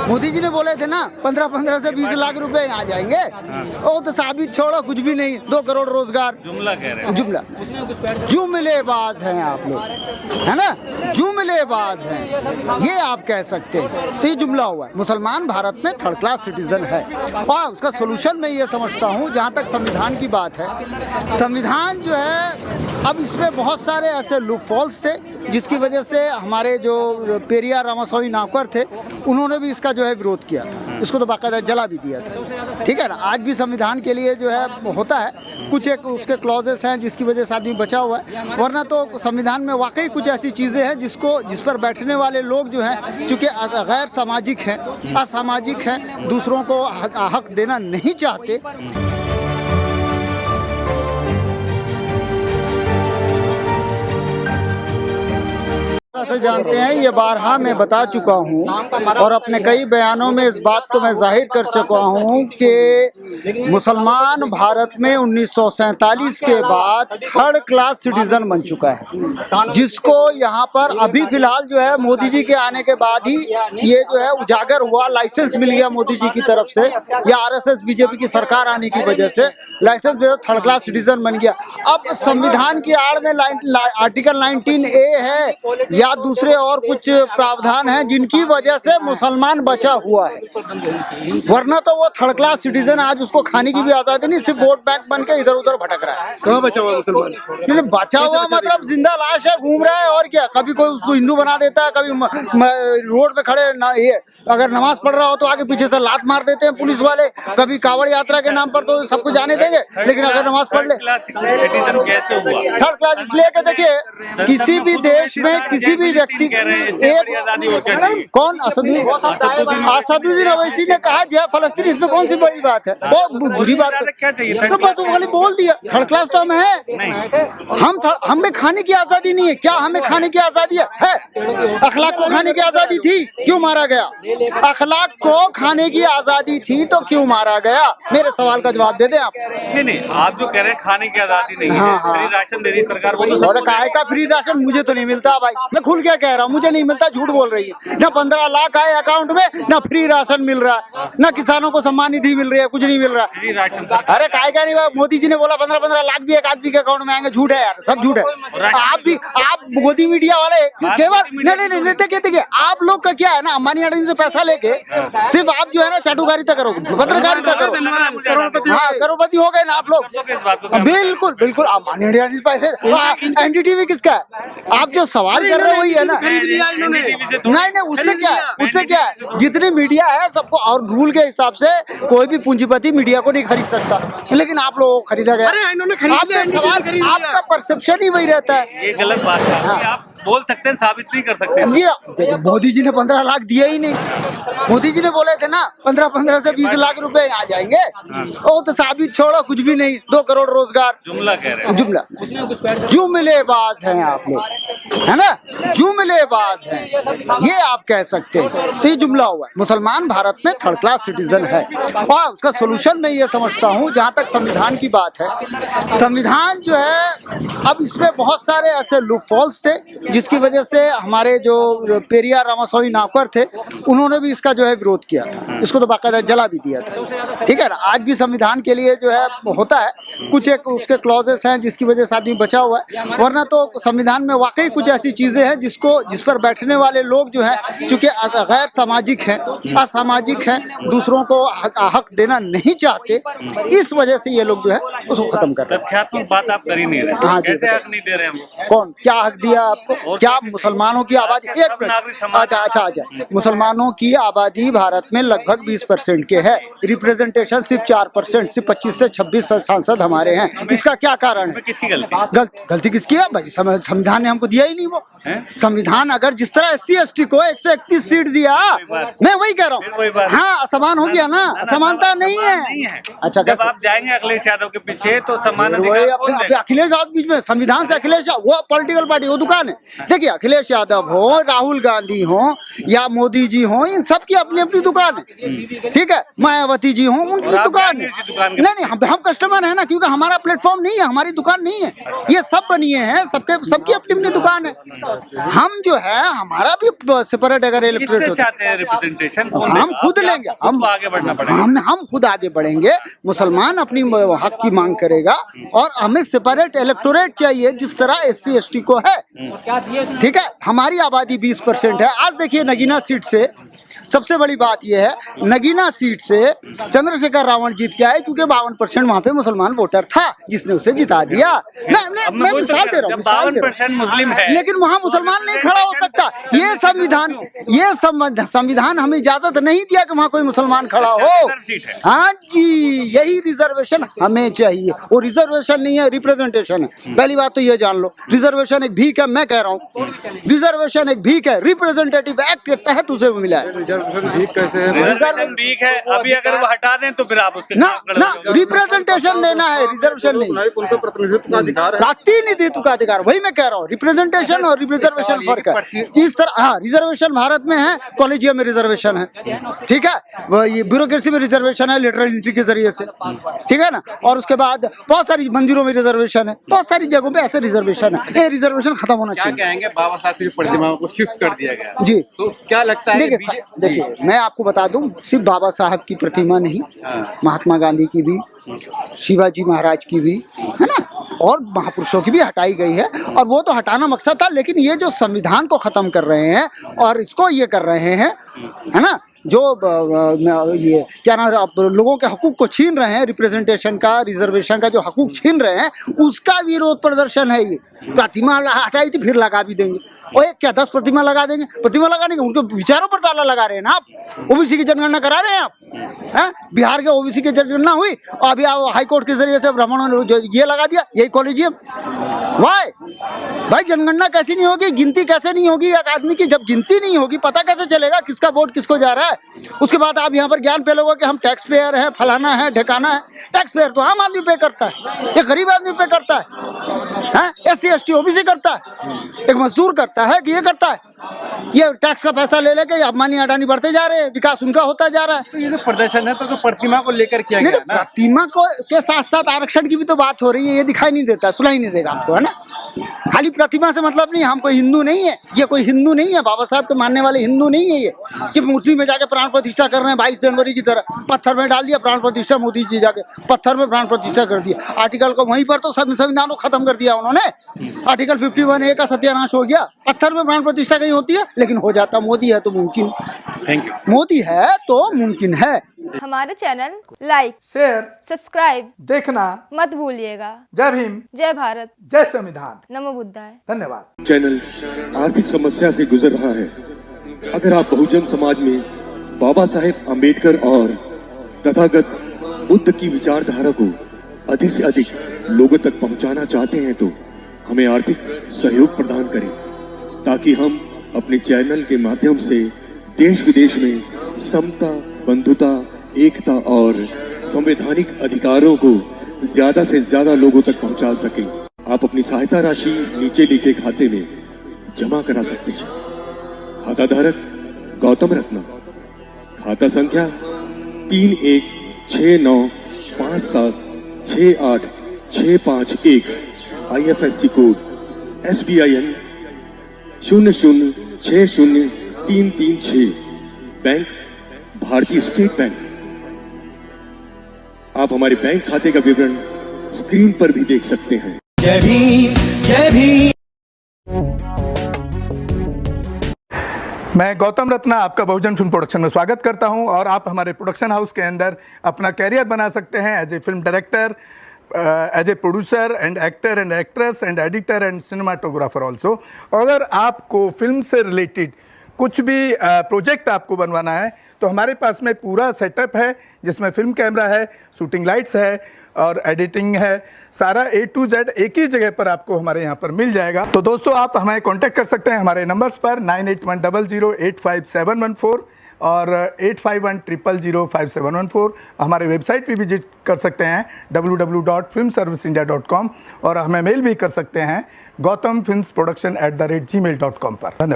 मोदी जी ने बोले थे ना 15 से 20 लाख रुपए आ जाएंगे। वो तो साबित छोड़ो, कुछ भी नहीं। 2 करोड़ रोजगार, जुमला कह रहे हैं। जुमला, जुमलेबाज हैं आप लोग, है ना, जुमलेबाज हैं, ये आप कह सकते हैं। तो ये जुमला हुआ है। मुसलमान भारत में थर्ड क्लास सिटीजन है और उसका सोल्यूशन मैं ये समझता हूँ, जहाँ तक संविधान की बात है, संविधान जो है अब इसमें बहुत सारे ऐसे लूप फॉल्स थे जिसकी वजह से हमारे जो पेरियार रामास्वामी नावकर थे उन्होंने भी इसका जो है विरोध किया था, इसको तो बाकायदा जला भी दिया था। ठीक है ना, आज भी संविधान के लिए जो है होता है, कुछ एक उसके क्लॉजेस हैं जिसकी वजह से आदमी बचा हुआ है, वरना तो संविधान में वाकई कुछ ऐसी चीज़ें हैं जिस पर बैठने वाले लोग जो हैं चूँकि गैर सामाजिक हैं, असामाजिक हैं, दूसरों को हक देना नहीं चाहते। से जानते हैं, ये बारहा मैं बता चुका हूँ और अपने कई बयानों में इस बात को मैं जाहिर कर चुका हूँ कि मुसलमान भारत में 1947 के बाद थर्ड क्लास सिटीजन बन चुका है, जिसको यहाँ पर अभी फिलहाल जो है मोदी जी के आने के बाद ही ये जो है उजागर हुआ, लाइसेंस मिल गया मोदी जी की तरफ से या आरएसएस बीजेपी की सरकार आने की वजह से लाइसेंस जो है थर्ड क्लास सिटीजन बन गया। अब संविधान की आड़ में आर्टिकल 19A है या दूसरे और कुछ प्रावधान हैं जिनकी वजह से मुसलमान बचा हुआ है, वरना तो वो थर्ड क्लास सिटीजन आज उसको खाने की भी आजादी नहीं, सिर्फ वोट बैंक बन के इधर उधर भटक रहा है। कहाँ बचा हुआ मुसलमान? नहीं, बचा हुआ मतलब जिंदा लाश है, घूम रहा है और क्या। कभी कोई उसको हिंदू बना देता है, कभी रोड पे खड़े ये अगर नमाज पढ़ रहा हो तो आगे पीछे से लात मार देते हैं पुलिस वाले, कभी कांवड़ यात्रा के नाम पर तो सबको जाने देंगे, लेकिन अगर नमाज पढ़ ले सिटीजन कैसे हुआ? थर्ड क्लास इसलिए कि देखिए किसी भी देश में किसी भी व्यक्ति कौन असदुद्दीन ओवैसी ने कहा जय फलस्तीन, इसमें कौन सी बड़ी बात है? बहुत बुरी बात है। क्या चाहिए? तो बस वो खाली बोल दिया थर्ड क्लास तो हम है, हमें खाने की आजादी नहीं है। क्या हमें खाने की आजादी है? अखलाक को खाने की आजादी थी, क्यों मारा गया? अखलाक को खाने की आजादी थी तो क्यों मारा गया? मेरे सवाल का जवाब दे दें आप। नहीं, आप जो कह रहे हैं खाने की आजादी नहीं है, फ्री राशन दे रही सरकार, वो तो काय का फ्री राशन? मुझे तो नहीं मिलता भाई, मैं खुल क्या कह रहा हूँ, मुझे नहीं मिलता, झूठ बोल रही है। ना 15 लाख आए अकाउंट में, ना फ्री राशन मिल रहा है, ना किसानों को सम्मान निधि मिल रही है, कुछ नहीं मिल रहा फ्री राशन। अरे काय का नहीं, मोदी जी ने बोला 15 लाख भी एक आदमी के अकाउंट में आएंगे, झूठ है यार, सब झूठ है। आप मोदी मीडिया वाले केवल नहीं देखिए आप लोग का क्या है ना, अंबानी अडानी से पैसा लेके सिर्फ आप जो है ना चाटुकारिता करो, पत्रकारिता करो, हाँ करोड़पति हो गए ना आप लोग। बिल्कुल बिल्कुल, अंबानी अडानी से पैसे, एनडीटीवी किसका है? आप जो सवाल कर रहे हो वही है ना। नहीं, उससे क्या है, जितनी मीडिया है सबको, और रूल के हिसाब से कोई भी पूंजीपति मीडिया को नहीं खरीद सकता, लेकिन आप लोगों को खरीदा गया। आपका परसेप्शन ही वही रहता है। ये गलत बात है। आप बोल सकते हैं, साबित नहीं कर सकते। मोदी जी ने 15 लाख दिया ही नहीं। मोदी जी ने बोले थे ना 15 से 20 लाख रुपए आ जाएंगे। वो तो साबित छोड़ो, कुछ भी नहीं। 2 करोड़ रोजगार, जुमला कह रहे हैं। जुमला, जुमलेबाज हैं आप लोग, है ना, जुमलेबाज हैं, ये आप कह सकते हैं। तो ये जुमला हुआ है। मुसलमान भारत में थर्ड क्लास सिटीजन है और उसका सोल्यूशन मैं ये समझता हूँ, जहाँ तक संविधान की बात है, संविधान जो है अब इसमें बहुत सारे ऐसे लूप फॉल्स थे जिसकी वजह से हमारे जो पेरियार रामास्वामी नावकर थे उन्होंने भी इसका जो है विरोध किया था, इसको तो बाकायदा जला भी दिया था। ठीक है ना, आज भी संविधान के लिए जो है होता है, कुछ एक उसके क्लॉजेस हैं जिसकी वजह से आदमी बचा हुआ है, वरना तो संविधान में वाकई कुछ ऐसी चीज़ें हैं जिस पर बैठने वाले लोग जो हैं चूँकि गैर सामाजिक हैं, असामाजिक हैं, दूसरों को हक देना नहीं चाहते, इस वजह से ये लोग जो है उसको खत्म कर रहे हैं। तथ्यात्मक बात आप कर ही नहीं रहे। हाँ, कैसे हक नहीं दे रहे हैं? कौन क्या हक दिया आपको? क्या मुसलमानों की आबादी, एक मिनट, अच्छा, मुसलमानों की आबादी भारत में लगभग 20% के है, रिप्रेजेंटेशन सिर्फ 4%, सिर्फ 25 से 26 सांसद हमारे हैं। इसका क्या कारण है? किसकी गलती किसकी है भाई? संविधान ने हमको दिया ही नहीं। वो संविधान अगर जिस तरह SC ST को 131 सीट दिया, मैं वही कह रहा हूँ, हाँ असमान हो गया ना, समानता नहीं है। अच्छा, जब आप जाएंगे अखिलेश यादव के पीछे तो सम्मान अखिलेश यादव बीच में, संविधान से अखिलेश, वो पॉलिटिकल पार्टी, वो दुकान है। देखिए अखिलेश यादव हो, राहुल गांधी हो या मोदी जी हो, इन सब की अपनी अपनी दुकान है, ठीक है, मायावती जी हो, उनकी और आप दुकान जाएंगे है। इसी दुकान के? नहीं हम कस्टमर है ना, क्योंकि हमारा प्लेटफॉर्म नहीं है, हमारी दुकान नहीं है, ये सब बनिए हैं, सबकी अपनी अपनी दुकान है। हम जो है हमारा भी सेपरेट अगर इलेक्ट्रेट किससे चाहते हैं रिप्रेजेंटेशन? हम खुद लेंगे, हम आगे बढ़ना पड़ेगा। हम खुद आगे बढ़ेंगे। मुसलमान अपनी हक की मांग करेगा और हमें सेपरेट इलेक्टोरेट चाहिए जिस तरह SC ST को है, ठीक है। हमारी आबादी 20% है। आज देखिए नगीना सीट से सबसे बड़ी बात यह है, नगीना सीट से चंद्रशेखर रावण जीत के आए क्योंकि 52% वहाँ पे मुसलमान वोटर था जिसने उसे जिता दिया। मैं मिसाल दे रहा हूँ, 52% मुस्लिम है, लेकिन वहाँ मुसलमान नहीं खड़ा हो सकता। ये संविधान हमें इजाजत नहीं दिया कि वहाँ कोई मुसलमान खड़ा हो। हाँ जी, यही रिजर्वेशन हमें चाहिए। वो रिजर्वेशन नहीं है, रिप्रेजेंटेशन है। पहली बात तो ये जान लो, रिजर्वेशन एक भीख है। मैं कह रहा हूँ रिजर्वेशन एक भीख है, रिप्रेजेंटेटिव एक्ट के तहत उसे मिला है। रिजर्वेशन भीख कैसे है? रिजर्वेशन भीख है, अभी अगर वो हटा दें तो फिर आप उसके ना रिप्रेजेंटेशन देना है, रिजर्वेशन नहीं। उनको प्रतिनिधित्व का अधिकार है। प्रतिनिधित्व का अधिकार, वही मैं कह रहा हूँ। रिप्रेजेंटेशन और रिजर्वेशन फर्क है। जिस तरह हाँ रिजर्वेशन भारत में है, कॉलेजियम में रिजर्वेशन है, ठीक है, वो ये ब्यूरोक्रेसी में रिजर्वेशन है लेटरल एंट्री के जरिए से, ठीक है ना। और उसके बाद बहुत सारी मंदिरों में रिजर्वेशन है, बहुत सारी जगहों पे ऐसे रिजर्वेशन है। ये रिजर्वेशन खत्म होना क्या चाहिए। कहेंगे, बाबा साहब की जो प्रतिमा को शिफ्ट कर दिया गया जी, तो क्या लगता है? देखिए मैं आपको बता दूं, सिर्फ बाबा साहब की प्रतिमा नहीं, महात्मा गांधी की भी, शिवाजी महाराज की भी, है ना, और महापुरुषों की भी हटाई गई है। और वो तो हटाना मकसद था, लेकिन ये जो संविधान को खत्म कर रहे हैं और इसको ये कर रहे हैं, है ना, जो ये क्या नाम, लोगों के हकूक को छीन रहे हैं, रिप्रेजेंटेशन का, रिजर्वेशन का जो हकूक छीन रहे हैं, उसका विरोध प्रदर्शन है। ये प्रतिमा हटाई थी, फिर लगा भी देंगे। और एक क्या 10 प्रतिमा लगा देंगे? प्रतिमा लगाने के उनके विचारों पर ताला लगा रहे हैं ना आप। OBC की जनगणना करा रहे हैं आप, हैं? बिहार के OBC की जनगणना हुई और अभी आप हाई कोर्ट के जरिए से ब्राह्मणों ने ये लगा दिया, यही कॉलेजियम। वाई भाई, जनगणना कैसी नहीं होगी, गिनती कैसे नहीं होगी एक आदमी की? जब गिनती नहीं होगी, पता कैसे चलेगा किसका वोट किसको जा रहा है? उसके बाद आप यहाँ पर ज्ञान फैलोगे कि हम टैक्स पेयर हैं, फलाना है, ठिकाना है। टैक्स पेयर तो आम आदमी पे करता है, एक गरीब आदमी पे करता है, SC ST OBC करता है, एक मजदूर करता है कि ये करता है। ये टैक्स का पैसा ले लेके अंबानी अडानी बढ़ते जा रहे हैं, विकास उनका होता जा रहा है। तो ये जो प्रदर्शन है तो प्रतिमा को लेकर किया गया ना? प्रतिमा को के साथ साथ आरक्षण की भी तो बात हो रही है। ये दिखाई नहीं देता, सुनाई नहीं देगा आपको, है ना। खाली प्रतिमा से मतलब नहीं, हम कोई हिंदू नहीं है, ये कोई हिंदू नहीं है, बाबा साहब के मानने वाले हिंदू नहीं है ये कि मूर्ति में जाके प्राण प्रतिष्ठा कर रहे हैं 22 जनवरी की तरह। पत्थर में डाल दिया प्राण प्रतिष्ठा, मोदी जी जाके पत्थर में प्राण प्रतिष्ठा कर दिया। आर्टिकल को वहीं पर तो संविधान को खत्म कर दिया उन्होंने। आर्टिकल 51A का सत्यानाश हो गया। पत्थर में प्राण प्रतिष्ठा कहीं होती है, लेकिन हो जाता। मोदी है तो मुमकिन, थैंक यू। मोदी है तो मुमकिन है। हमारे चैनल लाइक, शेयर, सब्सक्राइब देखना मत भूलिएगा। जय भीम, जय भारत, जय संविधान, नमो बुद्धाय। धन्यवाद। चैनल आर्थिक समस्या से गुजर रहा है। अगर आप बहुजन समाज में बाबा साहेब अम्बेडकर और तथागत बुद्ध की विचारधारा को अधिक से अधिक लोगों तक पहुंचाना चाहते हैं तो हमें आर्थिक सहयोग प्रदान करें, ताकि हम अपने चैनल के माध्यम से देश विदेश में समता, बंधुता, एकता और संवैधानिक अधिकारों को ज्यादा से ज्यादा लोगों तक पहुंचा सकें। आप अपनी सहायता राशि नीचे लिखे खाते में जमा करा सकते हैं। खाता धारक गौतम रत्ना, खाता संख्या 3169576865 IFSC कोड SBIN 0060336, बैंक भारतीय स्टेट बैंक। आप हमारे बैंक खाते का विवरण स्क्रीन पर भी देख सकते हैं। जय भीम, जय भीम। मैं गौतम रत्ना आपका बहुजन फिल्म प्रोडक्शन में स्वागत करता हूं और आप हमारे प्रोडक्शन हाउस के अंदर अपना कैरियर बना सकते हैं as a film director, as a producer and actor and actress and editor and cinematographer also. अगर आपको फिल्म से रिलेटेड कुछ भी प्रोजेक्ट आपको बनवाना है तो हमारे पास में पूरा सेटअप है, जिसमें फिल्म कैमरा है, शूटिंग लाइट्स है और एडिटिंग है। सारा A to Z एक ही जगह पर आपको हमारे यहाँ पर मिल जाएगा। तो दोस्तों आप हमें कांटेक्ट कर सकते हैं हमारे नंबर्स पर 9810085714 और 8510005714 हमारे वेबसाइट पे विजिट कर सकते हैं www.filmserviceindia.com और हमें मेल भी कर सकते हैं gautamfilmsproduction@gmail.com पर। धन्यवाद।